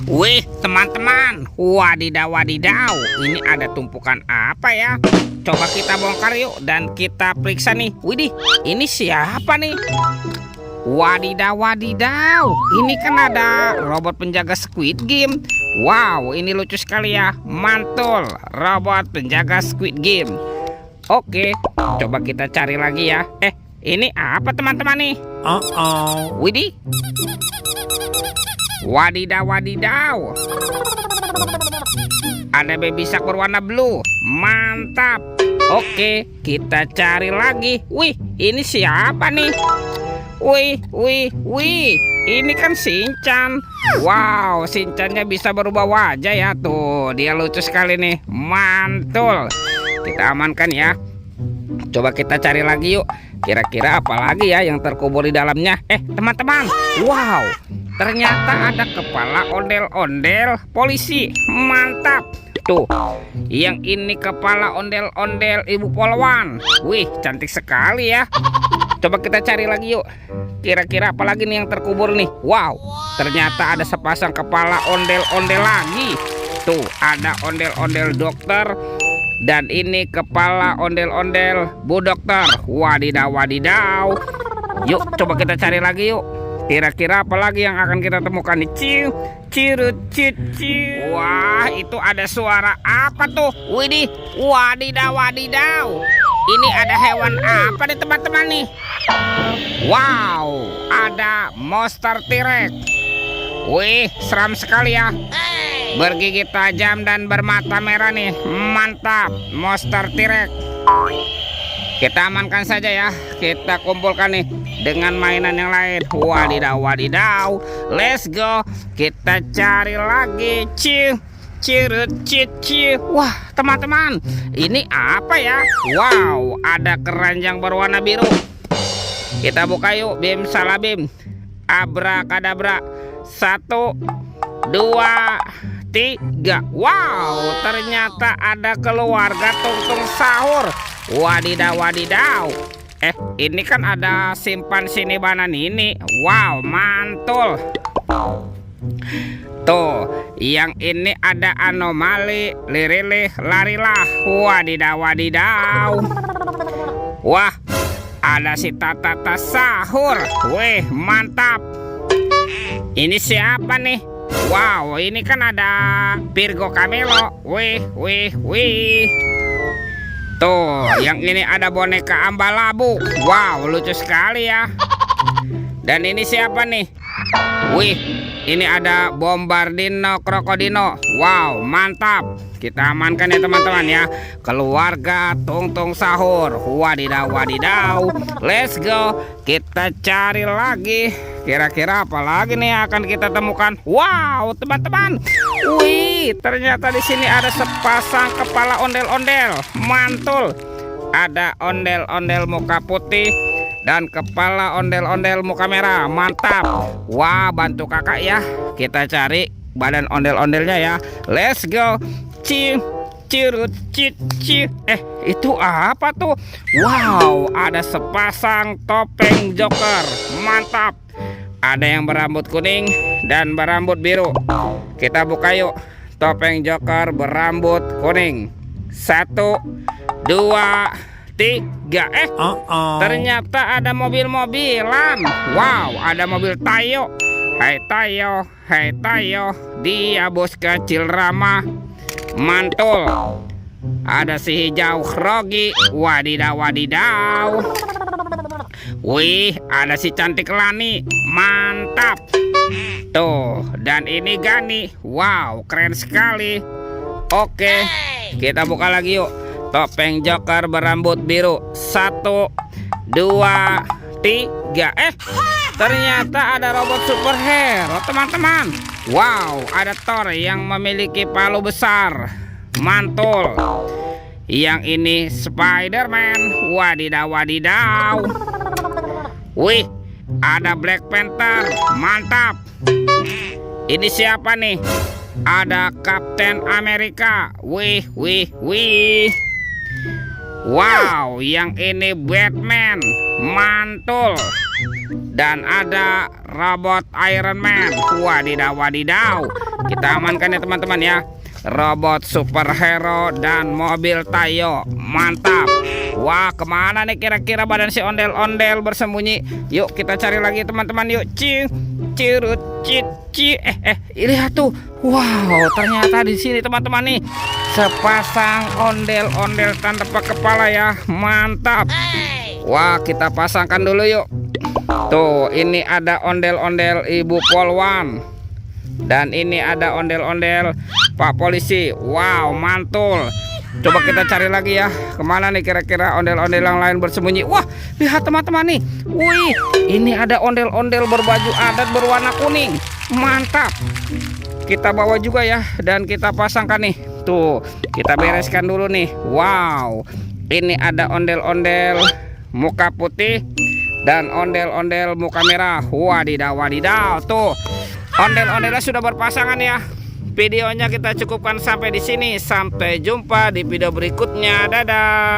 Wih, teman-teman, wadidaw wadidaw, ini ada tumpukan apa ya? Coba kita bongkar yuk dan kita periksa nih. Widih, ini siapa nih? Wadidaw wadidaw, ini kan ada robot penjaga Squid Game. Wow, ini lucu sekali ya. Mantul, robot penjaga Squid Game. Oke, coba kita cari lagi ya. Ini apa teman-teman nih? Widih, wadidaw wadidaw, ada baby shark berwarna blue. Mantap. Oke, kita cari lagi. Wih, ini siapa nih? Wih, ini kan Shinchan. Wow, Shinchannya bisa berubah wajah ya. Tuh, dia lucu sekali nih. Mantul. Kita amankan ya. Coba kita cari lagi yuk. Kira-kira apa lagi ya yang terkubur di dalamnya? Teman-teman, wow, ternyata ada kepala ondel-ondel polisi. Mantap. Tuh, yang ini kepala ondel-ondel Ibu Polwan. Wih, cantik sekali ya. Coba kita cari lagi yuk. Kira-kira apa lagi nih yang terkubur nih? Wow, ternyata ada sepasang kepala ondel-ondel lagi. Tuh, ada ondel-ondel dokter. Dan ini kepala ondel-ondel Bu Dokter. Wadidaw wadidaw. Yuk, coba kita cari lagi yuk. Kira-kira apa lagi yang akan kita temukan nih? Cirut. Wah, itu ada suara apa tuh? Widih, wadidaw wadidaw. Ini ada hewan apa nih teman-teman nih? Wow, ada monster T-Rex. Wih, seram sekali ya. Bergigi tajam dan bermata merah nih. Mantap, monster T-Rex. Kita amankan saja ya. Kita kumpulkan nih dengan mainan yang lain. Wadidaw wadidaw. Let's go. Kita cari lagi. Cirut. Wah, teman-teman, ini apa ya? Wow, ada keranjang berwarna biru. Kita buka yuk. Bim salah bim. Abrakadabra. 1, 2, 3. Wow, ternyata ada keluarga Tungtung Sahur. Wadidaw wadidaw. Ini kan ada simpan sini banan ini. Wow, mantul. Tuh, yang ini ada anomali lirilih larilah. Wadidaw wadidaw. Wah, ada si Tata Sahur. Wih, mantap. Ini siapa nih? Wow, ini kan ada Virgo Camelo. Wih. Tuh, yang ini ada boneka Ambalabu. Wow, lucu sekali ya. Dan ini siapa nih? Wih, ini ada Bombardino Krokodino. Wow, mantap. Kita amankan ya teman-teman ya. Keluarga Tungtung Sahur. Wadidaw wadidaw. Let's go. Kita cari lagi. Kira-kira apa lagi nih yang akan kita temukan? Wow, teman-teman. Wih, ternyata di sini ada sepasang kepala ondel-ondel. Mantul. Ada ondel-ondel muka putih dan kepala ondel-ondel muka merah. Mantap. Wah, bantu kakak ya. Kita cari badan ondel-ondelnya ya. Let's go. Cirut. Itu apa tuh? Wow, ada sepasang topeng Joker. Mantap. Ada yang berambut kuning dan berambut biru. Kita buka yuk. Topeng Joker berambut kuning. 1, 2, 3. Ternyata ada mobil-mobilan. Wow, ada mobil Tayo. Hai Tayo, dia bos kecil ramah. Mantul. Ada si hijau Rogi. Wadidaw wadidaw. Wih, ada si cantik Lani. Mantap. Tuh, dan ini Gani. Wow, keren sekali. Oke, kita buka lagi yuk. Topeng Joker berambut biru. 1, 2, 3. Ternyata ada robot superhero teman-teman. Wow, ada Thor yang memiliki palu besar. Mantul. Yang ini Spider-Man. Wadidaw wadidaw. Wih, ada Black Panther. Mantap. Ini siapa nih? Ada Kapten Amerika. Wih. Wow, yang ini Batman. Mantul. Dan ada robot Iron Man. Wadidaw, wadidaw. Kita amankan ya teman-teman ya. Robot superhero dan mobil Tayo. Mantap. Wah, kemana nih kira-kira badan si ondel-ondel bersembunyi? Yuk kita cari lagi teman-teman. Yuk. Cirut cici. Lihat tuh. Wow, ternyata di sini teman-teman nih sepasang ondel-ondel tanpa kepala ya. Mantap. Wah, kita pasangkan dulu yuk. Tuh, ini ada ondel-ondel Ibu Polwan. Dan ini ada ondel-ondel Pak Polisi. Wow, mantul. Coba kita cari lagi ya. Kemana nih kira-kira ondel-ondel yang lain bersembunyi? Wah, lihat teman-teman nih. Wih, ini ada ondel-ondel berbaju adat berwarna kuning. Mantap. Kita bawa juga ya. Dan kita pasangkan nih. Tuh, kita bereskan dulu nih. Wow, ini ada ondel-ondel muka putih dan ondel-ondel muka merah. Wadidaw, wadidaw. Tuh, ondel-ondelnya sudah berpasangan ya. Videonya kita cukupkan sampai di sini. Sampai jumpa di video berikutnya. Dadah.